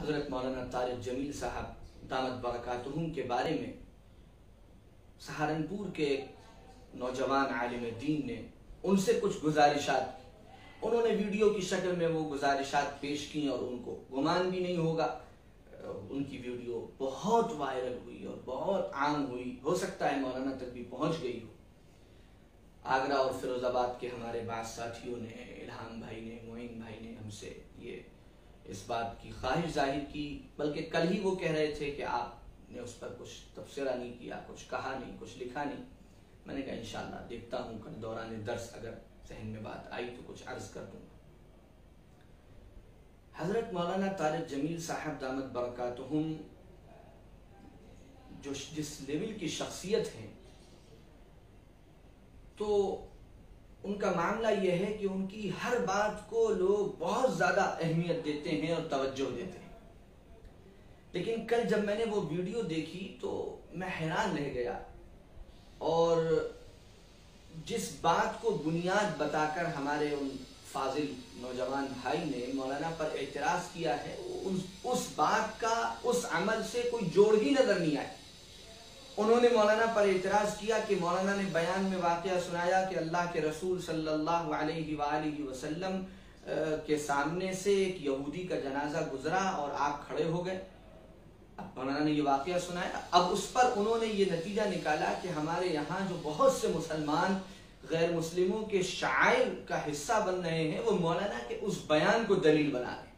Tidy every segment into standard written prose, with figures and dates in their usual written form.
हज़रत मौलाना तारिक जमील साहब दामत बरकातुहुम के बारे में सहारनपुर के नौजवान आलिम दीन ने उनसे कुछ गुजारिशात की। उन्होंने वीडियो की शक्ल में वो गुजारिशात पेश की और उनको गुमान भी नहीं होगा, उनकी वीडियो बहुत वायरल हुई और बहुत आम हुई, हो सकता है मौलाना तक भी पहुंच गई हो। आगरा और फिरोजाबाद के हमारे बाद साथियों ने, इल्हाम भाई ने, मोइन भाई ने हमसे ये इस बात की ख्वाहिश जाहिर की, बल्कि कल ही वो कह रहे थे कि आपने उस पर कुछ तबसरा नहीं किया, कुछ कहा नहीं, कुछ लिखा नहीं। मैंने कहा इंशाअल्लाह देखता हूँ, कल दौरान दर्स अगर जहन में बात आई तो कुछ अर्ज कर दूंगा। हजरत मौलाना तारिक जमील साहब दामत बरकातुहुम जो जिस लेवल की शख्सियत है, तो उनका मामला यह है कि उनकी हर बात को लोग बहुत ज्यादा अहमियत देते हैं और तवज्जो देते हैं। लेकिन कल जब मैंने वो वीडियो देखी तो मैं हैरान रह गया और जिस बात को बुनियाद बताकर हमारे उन फाजिल नौजवान भाई ने मौलाना पर एतराज किया है, उस बात का उस अमल से कोई जोड़ ही नजर नहीं आया। उन्होंने मौलाना पर एतराज किया कि मौलाना ने बयान में वाक़या सुनाया कि अल्लाह के रसूल सल्लल्लाहु अलैहि वसल्लम के सामने से एक यहूदी का जनाजा गुजरा और आप खड़े हो गए। अब मौलाना ने ये वाक़या सुनाया, अब उस पर उन्होंने ये नतीजा निकाला कि हमारे यहाँ जो बहुत से मुसलमान गैर मुस्लिमों के शायर का हिस्सा बन रहे हैं, वो मौलाना के उस बयान को दलील बना रहे हैं।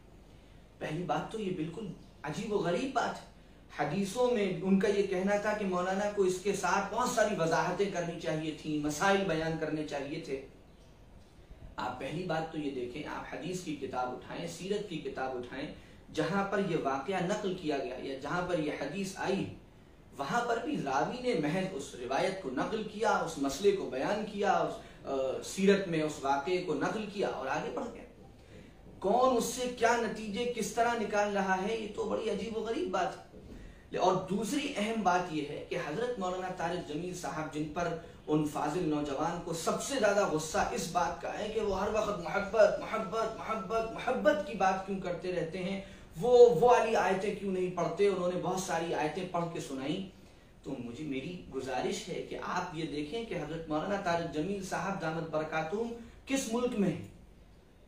पहली बात तो ये बिल्कुल अजीब व गरीब बात है। हदीसों में उनका ये कहना था कि मौलाना को इसके साथ बहुत सारी वजाहतें करनी चाहिए थी, मसाइल बयान करने चाहिए थे। आप पहली बात तो ये देखें, आप हदीस की किताब उठाएं, सीरत की किताब उठाएं, जहां पर यह वाकया नकल किया गया या जहां पर यह हदीस आई, वहां पर भी रावी ने महज उस रिवायत को नकल किया, उस मसले को बयान किया, उस सीरत में उस वाकये को नकल किया और आगे बढ़ गया। कौन उससे क्या नतीजे किस तरह निकाल रहा है, ये तो बड़ी अजीब व गरीब बात है। और दूसरी अहम बात यह है कि हजरत मौलाना तारिक जमील साहब, जिन पर उन फाजिल नौजवान को सबसे ज्यादा गुस्सा इस बात का है कि वो हर वक्त मोहब्बत मोहब्बत मोहब्बत मोहब्बत की बात क्यों करते रहते हैं, वो वाली आयतें क्यों नहीं पढ़ते। उन्होंने बहुत सारी आयतें पढ़ के सुनाई। तो मेरी गुजारिश है कि आप ये देखें कि हजरत मौलाना तारिक जमील साहब दामत बरकातुहुम किस मुल्क में है,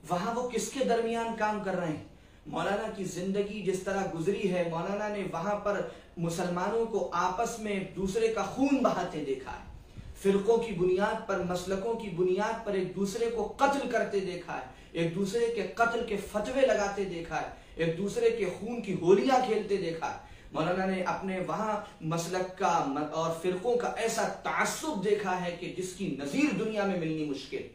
वहां वो किसके दरमियान काम कर रहे हैं। मौलाना की जिंदगी जिस तरह गुजरी है, मौलाना ने वहां पर मुसलमानों को आपस में एक दूसरे का खून बहाते देखा है, फिरकों की बुनियाद पर, मसलकों की बुनियाद पर एक दूसरे को कत्ल करते देखा है, एक दूसरे के कत्ल के फतवे लगाते देखा है, एक दूसरे के खून की होलियां खेलते देखा है। मौलाना ने अपने वहां मसलक का और फिरकों का ऐसा तासुब देखा है कि जिसकी नजीर दुनिया में मिलनी मुश्किल।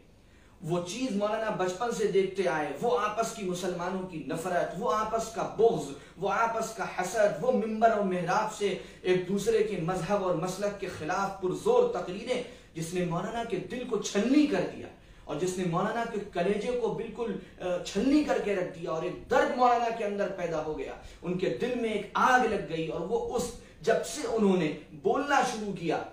वो चीज मौलाना बचपन से देखते आए, वो आपस की मुसलमानों की नफरत, वो आपस का बुग़्ज़, वो आपस का हसद, वो मिंबर और मेहराब से एक दूसरे के मजहब और मसलक के खिलाफ पुरजोर तकरीरें, जिसने मौलाना के दिल को छलनी कर दिया और जिसने मौलाना के कलेजे को बिल्कुल छलनी करके रख दिया और एक दर्द मौलाना के अंदर पैदा हो गया। उनके दिल में एक आग लग गई और वो उस जब से उन्होंने बोलना शुरू किया,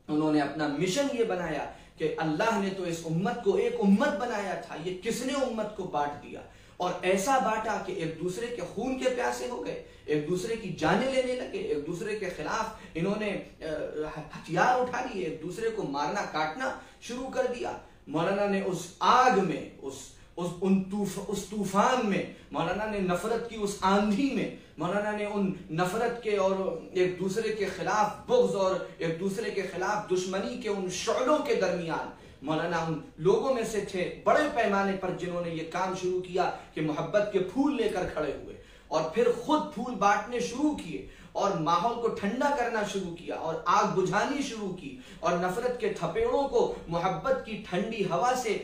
उन्होंने अपना मिशन ये बनाया कि अल्लाह ने तो इस उम्मत को एक उम्मत बनाया था, ये किसने उम्मत को बांट दिया और ऐसा बांटा कि एक दूसरे के खून के प्यासे हो गए, एक दूसरे की जानें लेने लगे, एक दूसरे के खिलाफ इन्होंने हथियार उठा लिए, एक दूसरे को मारना काटना शुरू कर दिया। मौलाना ने उस आग में, उस तूफान में, मौलाना ने नफरत की उस आंधी में, मौलाना ने उन नफरत के और एक दूसरे के खिलाफ बुग़्ज़ और एक दूसरे के खिलाफ दुश्मनी के उन शौलों के दरमियान मौलाना उन लोगों में से थे बड़े पैमाने पर जिन्होंने ये काम शुरू किया कि मोहब्बत के फूल लेकर खड़े हुए और फिर खुद फूल बांटने शुरू किए और माहौल को ठंडा करना शुरू किया और आग बुझानी शुरू की और नफरत के थपेड़ों को मोहब्बत की ठंडी हवा से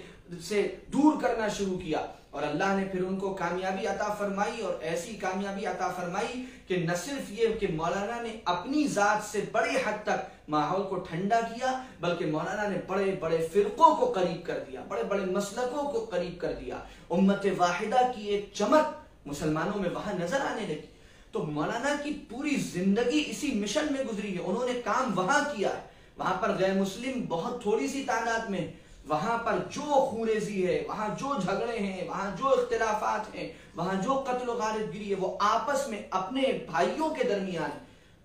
दूर करना शुरू किया। और अल्लाह ने फिर उनको कामयाबी अता फरमाई और ऐसी कामयाबी अता फरमाई कि न सिर्फ ये कि मौलाना ने अपनी जात से बड़े हद तक माहौल को ठंडा किया, बल्कि मौलाना ने बड़े बड़े फिरकों को करीब कर दिया, बड़े बड़े मसलकों को करीब कर दिया। उम्मत वाहिदा की एक चमक मुसलमानों में वहां नजर आने लगी। तो मौलाना की पूरी जिंदगी इसी मिशन में गुजरी है। उन्होंने काम वहां किया है, वहां पर गैर मुस्लिम बहुत थोड़ी सी तादाद में, वहां पर जो खूरेजी है, वहां जो झगड़े हैं, वहां जो इख्तिलाफात हैं, वहां जो कत्ल गालिबगिरी है, वो आपस में अपने भाइयों के दरमियान,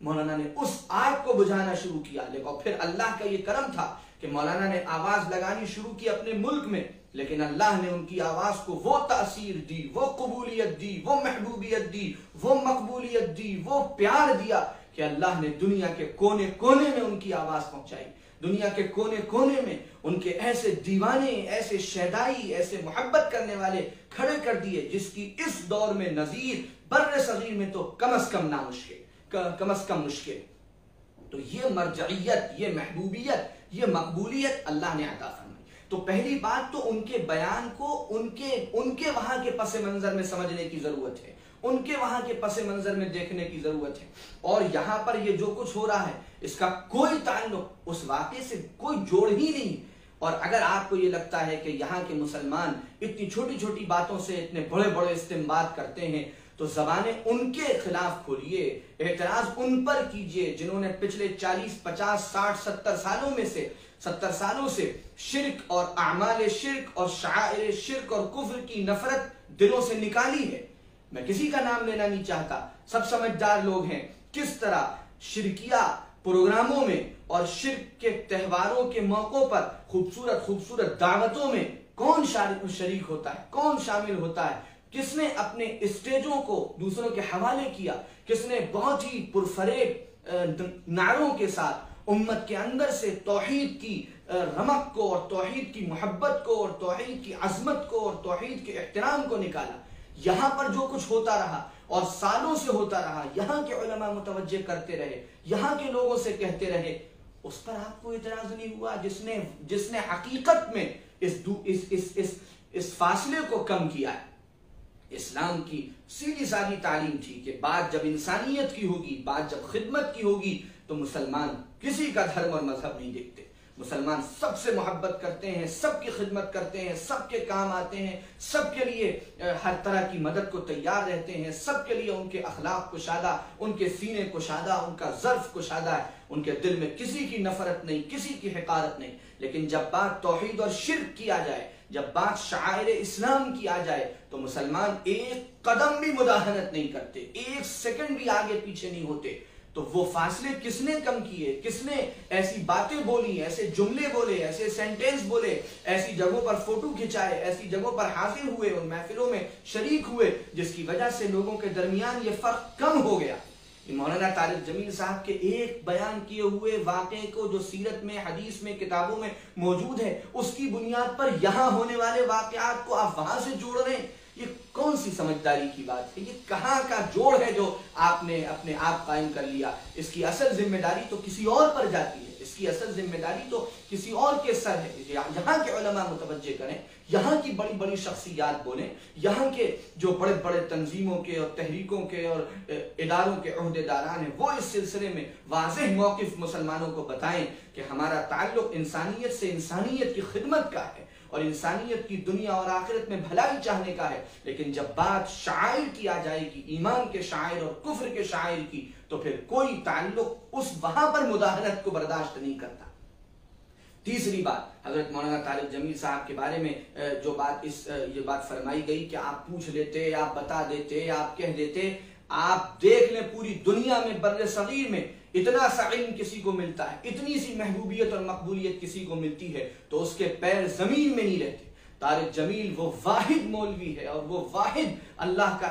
मौलाना ने उस आग को बुझाना शुरू किया। लेकिन फिर अल्लाह का ये करम था कि मौलाना ने आवाज लगानी शुरू की अपने मुल्क में, लेकिन अल्लाह ने उनकी आवाज को वो तासीर दी, वो कबूलियत दी, वो महबूबियत दी, वो मकबूलियत दी, वो प्यार दिया कि अल्लाह ने दुनिया के कोने कोने में उनकी आवाज पहुंचाई। दुनिया के कोने कोने में उनके ऐसे दीवाने, ऐसे शहदाई, ऐसे मोहब्बत करने वाले खड़े कर दिए जिसकी इस दौर में नजीर बर्रे सगीर में तो कम से कम नामुश्किल, कम से कम मुश्किल। तो ये मरजइयत, ये महबूबियत, ये मकबूलियत अल्लाह ने अता फरमाई। तो पहली बात तो उनके बयान को उनके वहां के पस मंजर में समझने की जरूरत है, उनके वहां के पस मंजर में देखने की जरूरत है। और यहां पर ये जो कुछ हो रहा है इसका कोई ताल्लुक उस वाक़े से कोई जोड़ ही नहीं। और अगर आपको ये लगता है कि यहाँ के मुसलमान इतनी छोटी छोटी बातों से इतने बड़े बड़े इस्तेमाल करते हैं, तो जबानें उनके खिलाफ खोलिए, एतराज उन पर कीजिए जिन्होंने पिछले 40, 50, 60, 70 सालों से शिर्क और आमाल शिर्क और शायर शिर्क और कुफ्र की नफरत दिलों से निकाली है। मैं किसी का नाम लेना नहीं चाहता, सब समझदार लोग हैं किस तरह शिरकिया प्रोग्रामों में और शिर्क के त्योहारों के मौकों पर खूबसूरत खूबसूरत दावतों में कौन शरीक होता है, कौन शामिल होता है, किसने अपने स्टेजों को दूसरों के हवाले किया, किसने बहुत ही पुरफरेब नारों के साथ उम्मत के अंदर से तौहीद की रमक को और तौहीद की मोहब्बत को और तौहीद की अजमत को और तौहीद के एहतराम को निकाला। यहाँ पर जो कुछ होता रहा और सालों से होता रहा, यहाँ के उलमा मुतवज्जे करते रहे, यहाँ के लोगों से कहते रहे, उस पर आपको इतराज नहीं हुआ जिसने हकीकत में इस फासले को कम किया है। इस्लाम की सीधी सादी तालीम थी कि बात जब इंसानियत की होगी, बात जब खिदमत की होगी, तो मुसलमान किसी का धर्म और मजहब नहीं देखते। मुसलमान सबसे मोहब्बत करते हैं, सबकी खिदमत करते हैं, सबके काम आते हैं, सबके लिए हर तरह की मदद को तैयार रहते हैं, सबके लिए उनके अखलाक कुशादा, उनके सीने कुशादा, उनका ज़र्फ कुशादा है, उनके दिल में किसी की नफरत नहीं, किसी की हिकारत नहीं। लेकिन जब बात तौहीद और शिर्क किया जाए, जब बात शायर इस्लाम की आ जाए, तो मुसलमान एक कदम भी मुदाहनत नहीं करते, एक सेकंड भी आगे पीछे नहीं होते। तो वो फासले किसने कम किए, किसने ऐसी बातें बोली, ऐसे जुमले बोले, ऐसे सेंटेंस बोले, ऐसी जगहों पर फोटो खिंचाए, ऐसी जगहों पर हाजिर हुए, उन महफिलों में शरीक हुए, जिसकी वजह से लोगों के दरमियान ये फर्क कम हो गया। मौलाना तारिक जमील साहब के एक बयान किए हुए वाक़े को जो सीरत में, हदीस में, किताबों में मौजूद है, उसकी बुनियाद पर यहाँ होने वाले वाक़यात को आप वहां से जोड़ रहे हैं, ये कौन सी समझदारी की बात है? ये कहाँ का जोड़ है जो आपने अपने आप कायम कर लिया? इसकी असल जिम्मेदारी तो किसी और पर जाती है, इसकी असल जिम्मेदारी तो किसी और के सर है। यहाँ के उलमा मुतवज्जे करें, यहाँ की बड़ी बड़ी शख्सियात बोलें, यहाँ के जो बड़े बड़े तंजीमों के और तहरीकों के और इदारों के ओहदेदारान हैं, वो इस सिलसिले में वाज़ेह मौक़िफ़ मुसलमानों को बताएं कि हमारा ताल्लुक इंसानियत से, इंसानियत की खिदमत का है और इंसानियत की दुनिया और आखिरत में भलाई चाहने का है। लेकिन जब बात शायर की आ जाएगी, ईमान के शायर और कुफ्र के शायर की, तो फिर कोई ताल्लुक उस वहां पर मुदाहनत को बर्दाश्त नहीं करता। तीसरी बात, हजरत मौलाना तारिक जमील साहब के बारे में जो बात ये बात फरमाई गई कि आप पूछ लेते, आप बता देते, आप कह देते। आप देख लें पूरी दुनिया में, बर्रे सगीर में इतना सा इल्म किसी को मिलता है, इतनी सी महबूबियत और मकबूलियत किसी को मिलती है, तो उसके पैर जमीन में नहीं रहते। तारिक जमील वो वाहिद मौलवी है और वो वाहिद अल्लाह का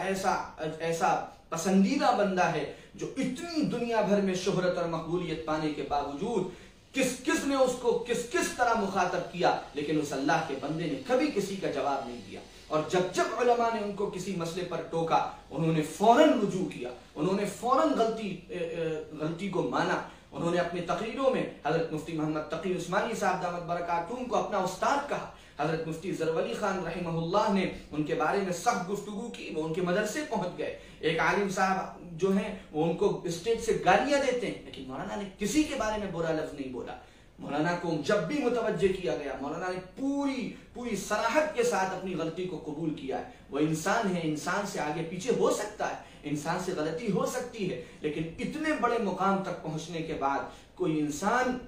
ऐसा पसंदीदा बंदा है जो इतनी दुनिया भर में शोहरत और मकबूलियत पाने के बावजूद किसने उसको किस तरह मुखातब किया, लेकिन उस अल्लाह के बंदे ने कभी किसी का जवाब नहीं दिया। और जब उलमा ने उनको किसी मसले पर टोका, उन्होंने फौरन रुजू किया, उन्होंने फौरन गलती को माना। उन्होंने अपनी तकरीरों में हजरत मुफ्ती मोहम्मद तकी उस्मानी साहब दामत बरकातुहू को अपना उस्ताद कहा। हजरत मुफ्ती ज़रवली खान रहमहुल्लाह ने उनके बारे में सख्त गुफ्तगू की, वो उनके मदरसे पहुंच गए। एक आलिम साहब जो हैं वो उनको स्टेज से गालियां देते हैं, लेकिन मौलाना ने किसी के बारे में बुरा लफ्ज नहीं बोला। मौलाना को जब भी मुतवज्जे किया गया, मौलाना ने पूरी सराहत के साथ अपनी गलती को कबूल किया है। वो इंसान है, इंसान से आगे पीछे हो सकता है, इंसान से गलती हो सकती है, लेकिन इतने बड़े मुकाम तक पहुंचने के बाद कोई इंसान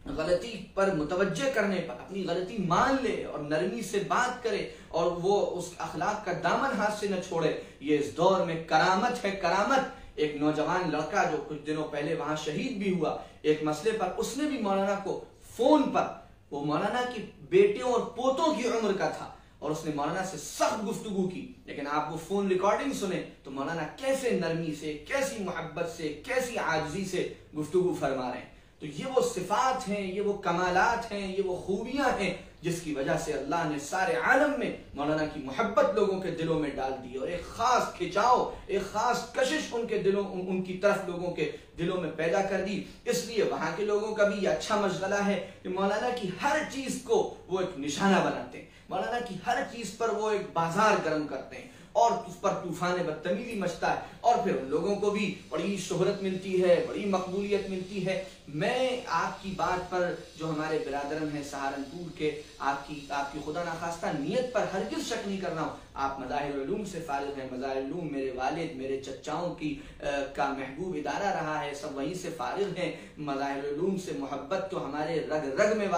गलती पर मुतवज्जे करने पर अपनी गलती मान ले और नरमी से बात करे और वो उस अखलाक का दामन हाथ से न छोड़े, ये इस दौर में करामत है, करामत। एक नौजवान लड़का जो कुछ दिनों पहले वहां शहीद भी हुआ एक मसले पर, उसने भी मौलाना को फोन पर, वो मौलाना की बेटियों और पोतों की उम्र का था और उसने मौलाना से सख्त गुफ्तगू की, लेकिन आप वो फोन रिकॉर्डिंग सुने तो मौलाना कैसे नरमी से, कैसी मोहब्बत से, कैसी आजिज़ी से गुफ्तगू फरमा रहे हैं। तो ये वो सिफात हैं, ये वो कमालात हैं, ये वो खूबियां हैं जिसकी वजह से अल्लाह ने सारे आलम में मौलाना की मोहब्बत लोगों के दिलों में डाल दी और एक खास खिंचाव, एक खास कशिश उनके दिलों, उनकी तरफ लोगों के दिलों में पैदा कर दी। इसलिए वहां के लोगों का भी ये अच्छा मशगला है कि मौलाना की हर चीज को वो एक निशाना बनाते हैं, मौलाना की हर चीज पर वो एक बाजार गर्म करते हैं और उस पर तूफान बदतमीजी मचता है और फिर उन लोगों को भी बड़ी शोहरत मिलती है, बड़ी मकबूलियत मिलती है। मैं आपकी बात पर, जो हमारे बिरादरन हैं सहारनपुर के, आपकी खुदा नाखास्ता नियत पर हरगिज शक नहीं कर रहा हूँ। आप मज़ाहिर उलूम से फारिग हैं, मज़ाहिर उलूम मेरे वालिद, मेरे चचाओं की का महबूब इदारा रहा है, सब वहीं से फारिग हैं। मज़ाहिर उलूम से मोहब्बत तो हमारे रग रग में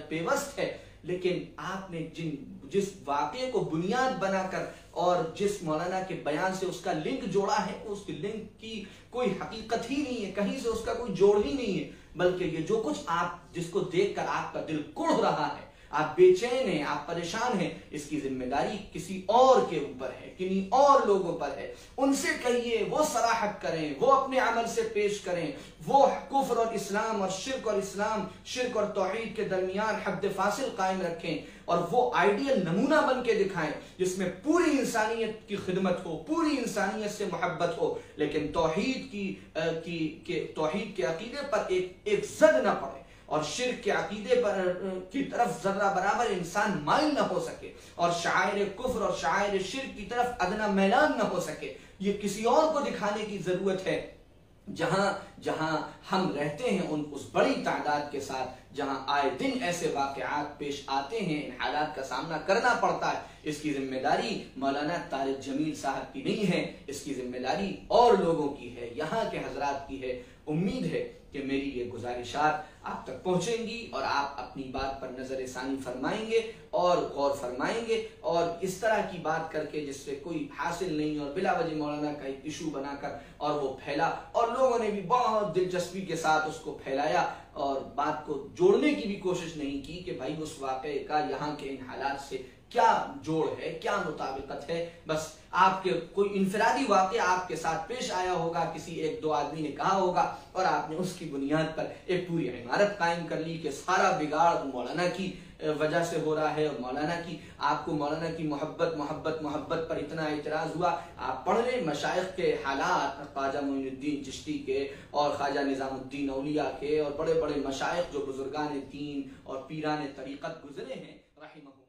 पेवस्त है, लेकिन आपने जिस वाक़े को बुनियाद बनाकर और जिस मौलाना के बयान से उसका लिंक जोड़ा है, उस लिंक की कोई हकीकत ही नहीं है, कहीं से उसका कोई जोड़ ही नहीं है, बल्कि ये जो कुछ आप जिसको देखकर आपका दिल कुढ़ रहा है, आप बेचैन हैं, आप परेशान हैं, इसकी जिम्मेदारी किसी और के ऊपर है, किन्हीं और लोगों पर है। उनसे कहिए वो सराहत करें, वो अपने अमल से पेश करें, वो कुफ्र और इस्लाम और शिर्क और तौहीद के दरमियान हद फासिल कायम रखें और वो आइडियल नमूना बन के दिखाएं जिसमें पूरी इंसानियत की खिदमत हो, पूरी इंसानियत से मोहब्बत हो, लेकिन तौहीद तौहीद के अकीदे पर एक जद न पड़े और शिर्क के अकीदे पर की तरफ जर्रा बराबर इंसान माइल न हो सके और शायर कुफ्र और शायर शिर्क की तरफ अदना मैलान न हो सके। ये किसी और को दिखाने की जरूरत है। जहां हम रहते हैं उस बड़ी तादाद के साथ, जहां आए दिन ऐसे वाक़यात पेश आते हैं, इन हालात का सामना करना पड़ता है, इसकी जिम्मेदारी मौलाना तारिक जमील साहब की नहीं है, इसकी जिम्मेदारी और लोगों की है, यहाँ के हजरात की है। उम्मीद है कि मेरी ये गुजारिशात आप तक पहुंचेंगी और आप अपनी बात पर नजर सानी फरमाएंगे और गौर फरमाएंगे और इस तरह की बात करके जिससे कोई हासिल नहीं और बिला वजह मौलाना का एक इशू बनाकर और वो फैला और लोगों ने भी बहुत दिलचस्पी के साथ उसको फैलाया और बात को जोड़ने की भी कोशिश नहीं की कि भाई उस वाक़े का यहाँ के इन हालात से क्या जोड़ है, क्या मुताबिकत है। बस आपके कोई इनफरादी वाक़या आपके साथ पेश आया होगा, किसी एक दो आदमी ने कहा होगा और आपने उसकी बुनियाद पर एक पूरी इमारत कायम कर ली कि सारा बिगाड़ मौलाना की वजह से हो रहा है और आपको मौलाना की मोहब्बत पर इतना इतराज हुआ। आप पढ़ लें मशाइख के हालात, ख्वाजा मोइनुद्दीन चिश्ती के और ख्वाजा निज़ामुद्दीन औलिया के और बड़े बड़े मशाइख जो बुजुर्गान दीन और पीरान तरीक़त गुजरे हैं, रहिमहुल्लाह।